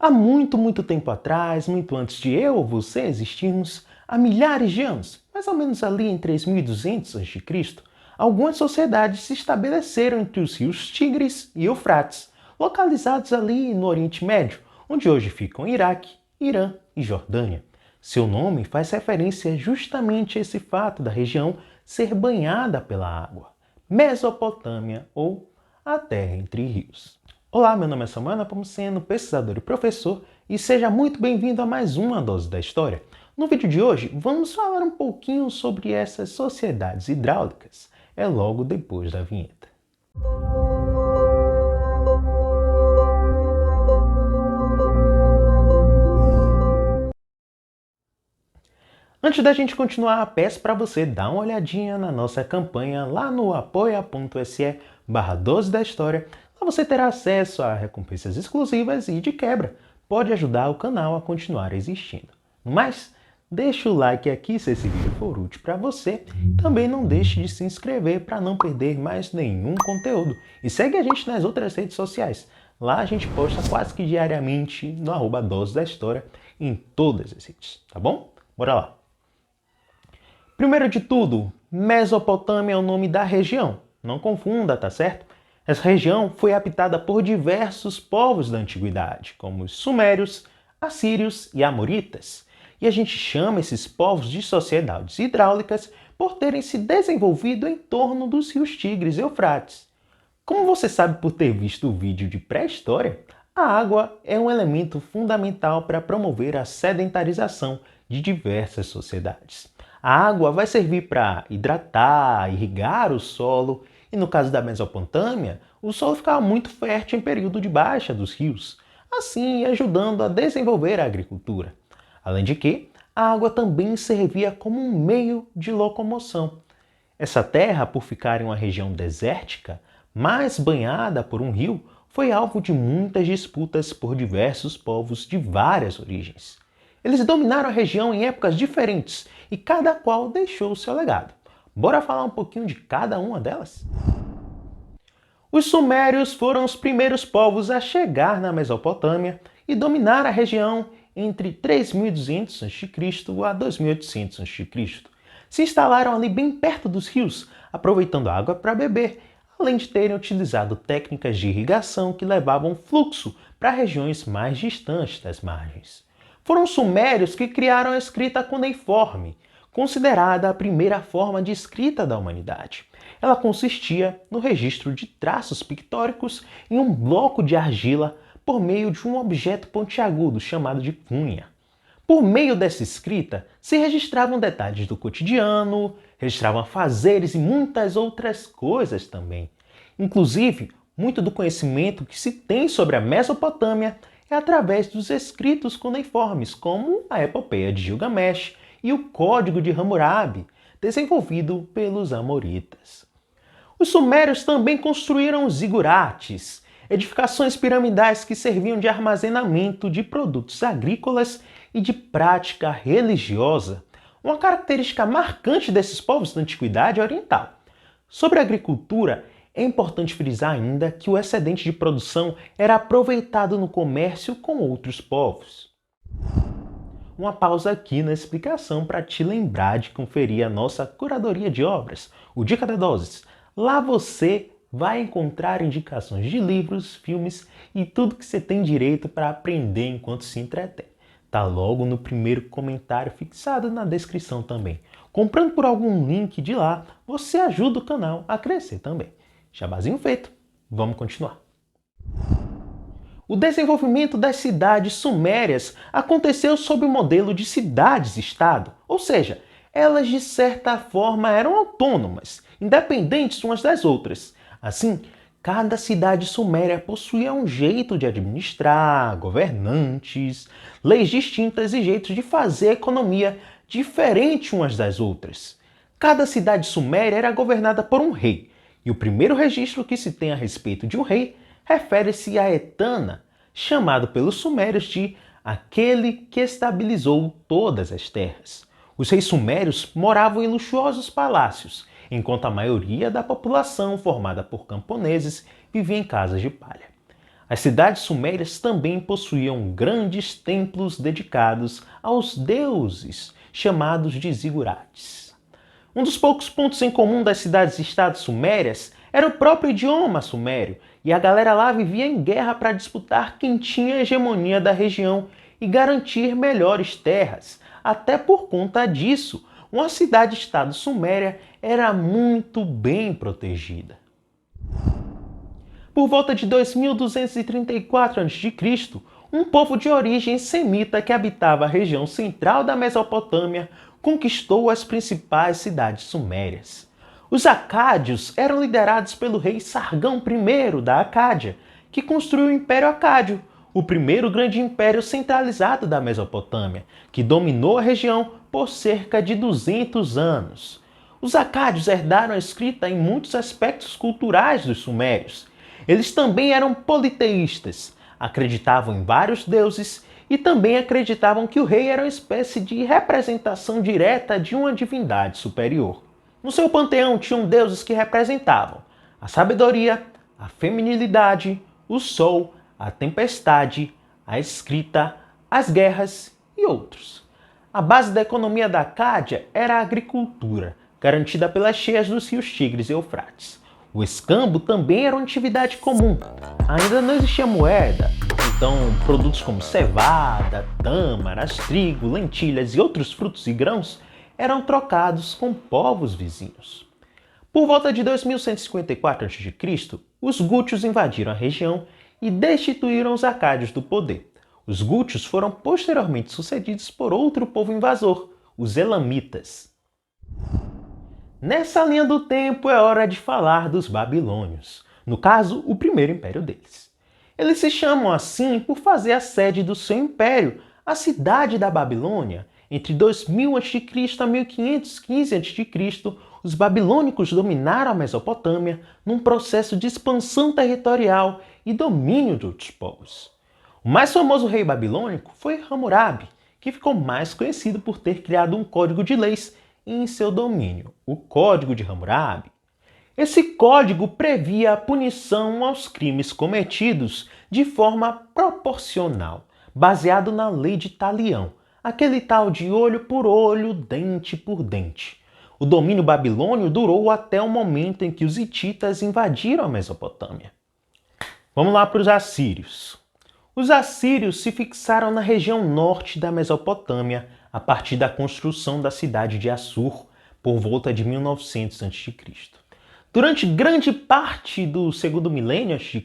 Há muito tempo atrás, muito antes de eu ou você existirmos, há milhares de anos, mais ou menos ali em 3200 a.C., algumas sociedades se estabeleceram entre os rios Tigres e Eufrates, localizados ali no Oriente Médio, onde hoje ficam Iraque, Irã e Jordânia. Seu nome faz referência justamente a esse fato da região ser banhada pela água, Mesopotâmia ou a Terra entre Rios. Olá, meu nome é Samuel Nepomuceno, pesquisador e professor, e seja muito bem-vindo a mais uma Dose da História. No vídeo de hoje, vamos falar um pouquinho sobre essas sociedades hidráulicas. É logo depois da vinheta. Antes da gente continuar, peço para você dar uma olhadinha na nossa campanha lá no apoia.se/Dose da História. Lá você terá acesso a recompensas exclusivas e, de quebra, pode ajudar o canal a continuar existindo. No mais, deixa o like aqui se esse vídeo for útil para você. Também não deixe de se inscrever para não perder mais nenhum conteúdo. E segue a gente nas outras redes sociais. Lá a gente posta quase que diariamente no @Dose da História em todas as redes, tá bom? Bora lá! Primeiro de tudo, Mesopotâmia é o nome da região. Não confunda, tá certo? Essa região foi habitada por diversos povos da antiguidade, como os sumérios, assírios e amoritas. E a gente chama esses povos de sociedades hidráulicas por terem se desenvolvido em torno dos rios Tigres e Eufrates. Como você sabe por ter visto o vídeo de pré-história, a água é um elemento fundamental para promover a sedentarização de diversas sociedades. A água vai servir para hidratar, irrigar o solo, e no caso da Mesopotâmia, o solo ficava muito fértil em período de baixa dos rios, assim ajudando a desenvolver a agricultura. Além de que, a água também servia como um meio de locomoção. Essa terra, por ficar em uma região desértica, mais banhada por um rio, foi alvo de muitas disputas por diversos povos de várias origens. Eles dominaram a região em épocas diferentes e cada qual deixou o seu legado. Bora falar um pouquinho de cada uma delas? Os sumérios foram os primeiros povos a chegar na Mesopotâmia e dominar a região entre 3200 a.C. a 2800 a.C. Se instalaram ali bem perto dos rios, aproveitando a água para beber, além de terem utilizado técnicas de irrigação que levavam fluxo para regiões mais distantes das margens. Foram os sumérios que criaram a escrita cuneiforme, considerada a primeira forma de escrita da humanidade. Ela consistia no registro de traços pictóricos em um bloco de argila por meio de um objeto pontiagudo chamado de cunha. Por meio dessa escrita, se registravam detalhes do cotidiano, registravam afazeres e muitas outras coisas também. Inclusive, muito do conhecimento que se tem sobre a Mesopotâmia é através dos escritos cuneiformes, como a Epopeia de Gilgamesh e o Código de Hammurabi, desenvolvido pelos amoritas. Os sumérios também construíram os zigurates, edificações piramidais que serviam de armazenamento de produtos agrícolas e de prática religiosa, uma característica marcante desses povos da antiguidade oriental. Sobre a agricultura, é importante frisar ainda que o excedente de produção era aproveitado no comércio com outros povos. Uma pausa aqui na explicação para te lembrar de conferir a nossa curadoria de obras, o Dica da Doses. Lá você vai encontrar indicações de livros, filmes e tudo que você tem direito para aprender enquanto se entretém. Tá logo no primeiro comentário fixado na descrição também. Comprando por algum link de lá, você ajuda o canal a crescer também. Jabazinho feito, vamos continuar. O desenvolvimento das cidades sumérias aconteceu sob o modelo de cidades-estado, ou seja, elas de certa forma eram autônomas, independentes umas das outras. Assim, cada cidade suméria possuía um jeito de administrar, governantes, leis distintas e jeitos de fazer economia diferente umas das outras. Cada cidade suméria era governada por um rei, e o primeiro registro que se tem a respeito de um rei refere-se a Etana, chamado pelos sumérios de aquele que estabilizou todas as terras. Os reis sumérios moravam em luxuosos palácios, enquanto a maioria da população, formada por camponeses, vivia em casas de palha. As cidades sumérias também possuíam grandes templos dedicados aos deuses, chamados de zigurates. Um dos poucos pontos em comum das cidades-estados sumérias era o próprio idioma sumério, e a galera lá vivia em guerra para disputar quem tinha a hegemonia da região e garantir melhores terras. Até por conta disso, uma cidade-estado suméria era muito bem protegida. Por volta de 2234 a.C., um povo de origem semita que habitava a região central da Mesopotâmia conquistou as principais cidades sumérias. Os acádios eram liderados pelo rei Sargão I da Acádia, que construiu o Império Acádio, o primeiro grande império centralizado da Mesopotâmia, que dominou a região por cerca de 200 anos. Os acádios herdaram a escrita em muitos aspectos culturais dos sumérios. Eles também eram politeístas, acreditavam em vários deuses e também acreditavam que o rei era uma espécie de representação direta de uma divindade superior. No seu panteão tinham deuses que representavam a sabedoria, a feminilidade, o sol, a tempestade, a escrita, as guerras e outros. A base da economia da Acádia era a agricultura, garantida pelas cheias dos rios Tigres e Eufrates. O escambo também era uma atividade comum. Ainda não existia moeda, então produtos como cevada, tâmaras, trigo, lentilhas e outros frutos e grãos eram trocados com povos vizinhos. Por volta de 2154 a.C., os gútios invadiram a região e destituíram os acádios do poder. Os gútios foram posteriormente sucedidos por outro povo invasor, os elamitas. Nessa linha do tempo é hora de falar dos babilônios, no caso, o primeiro império deles. Eles se chamam assim por fazer a sede do seu império, a cidade da Babilônia. Entre 2000 a.C. a 1515 a.C., os babilônicos dominaram a Mesopotâmia num processo de expansão territorial e domínio de outros povos. O mais famoso rei babilônico foi Hammurabi, que ficou mais conhecido por ter criado um código de leis em seu domínio, o Código de Hammurabi. Esse código previa a punição aos crimes cometidos de forma proporcional, baseado na lei de Talião, aquele tal de olho por olho, dente por dente. O domínio babilônio durou até o momento em que os hititas invadiram a Mesopotâmia. Vamos lá para os assírios. Os assírios se fixaram na região norte da Mesopotâmia a partir da construção da cidade de Assur, por volta de 1900 a.C. Durante grande parte do segundo milênio a.C.,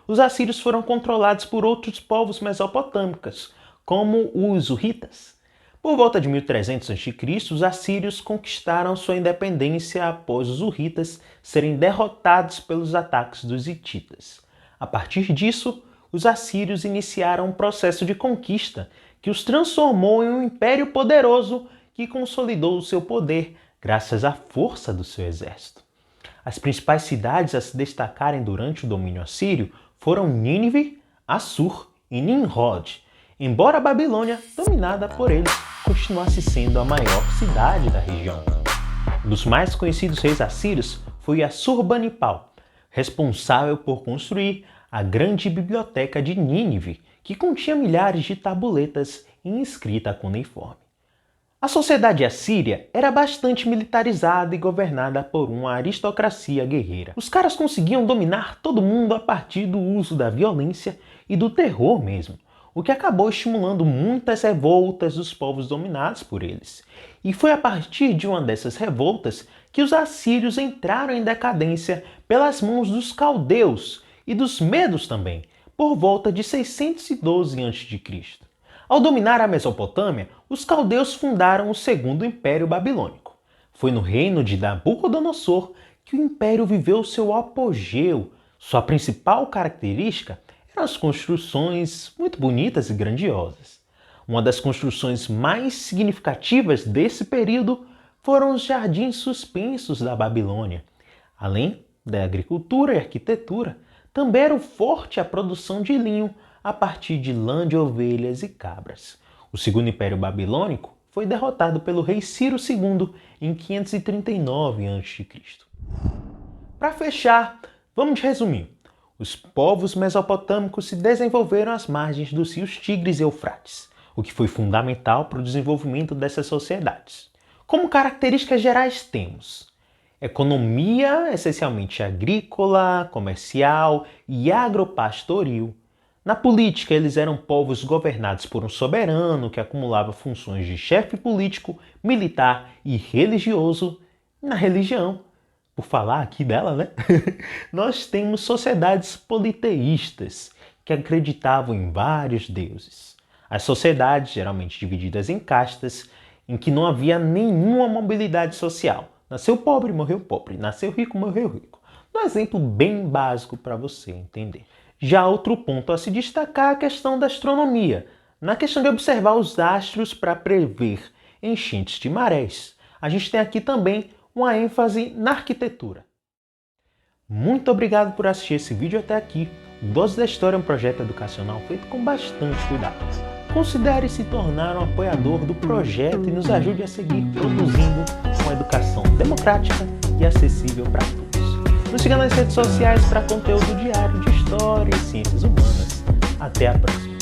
os assírios foram controlados por outros povos mesopotâmicos, como os hurritas. Por volta de 1300 a.C., os assírios conquistaram sua independência após os hurritas serem derrotados pelos ataques dos hititas. A partir disso, os assírios iniciaram um processo de conquista que os transformou em um império poderoso que consolidou o seu poder graças à força do seu exército. As principais cidades a se destacarem durante o domínio assírio foram Nínive, Assur e Nimrod, embora a Babilônia, dominada por eles, continuasse sendo a maior cidade da região. Um dos mais conhecidos reis assírios foi Assurbanipal, responsável por construir a grande biblioteca de Nínive, que continha milhares de tabuletas em escrita cuneiforme. A sociedade assíria era bastante militarizada e governada por uma aristocracia guerreira. Os caras conseguiam dominar todo mundo a partir do uso da violência e do terror mesmo, o que acabou estimulando muitas revoltas dos povos dominados por eles. E foi a partir de uma dessas revoltas que os assírios entraram em decadência pelas mãos dos caldeus e dos medos também, por volta de 612 a.C. Ao dominar a Mesopotâmia, os caldeus fundaram o Segundo Império Babilônico. Foi no reino de Nabucodonosor que o império viveu seu apogeu. Sua principal característica eram as construções muito bonitas e grandiosas. Uma das construções mais significativas desse período foram os jardins suspensos da Babilônia. Além da agricultura e arquitetura, também era forte a produção de linho a partir de lã de ovelhas e cabras. O Segundo Império Babilônico foi derrotado pelo rei Ciro II em 539 a.C. Para fechar, vamos resumir. Os povos mesopotâmicos se desenvolveram às margens dos rios Tigres e Eufrates, o que foi fundamental para o desenvolvimento dessas sociedades. Como características gerais temos economia essencialmente agrícola, comercial e agropastoril. Na política, eles eram povos governados por um soberano que acumulava funções de chefe político, militar e religioso. Na religião, por falar aqui dela, né? Nós temos sociedades politeístas que acreditavam em vários deuses. As sociedades, geralmente divididas em castas, em que não havia nenhuma mobilidade social. Nasceu pobre, morreu pobre. Nasceu rico, morreu rico. Um exemplo bem básico para você entender. Já outro ponto a se destacar é a questão da astronomia. Na questão de observar os astros para prever enchentes de marés. A gente tem aqui também uma ênfase na arquitetura. Muito obrigado por assistir esse vídeo até aqui. O Dose da História é um projeto educacional feito com bastante cuidado. Considere se tornar um apoiador do projeto e nos ajude a seguir produzindo uma educação democrática e acessível para todos. Nos siga nas redes sociais para conteúdo diário de história e ciências humanas. Até a próxima!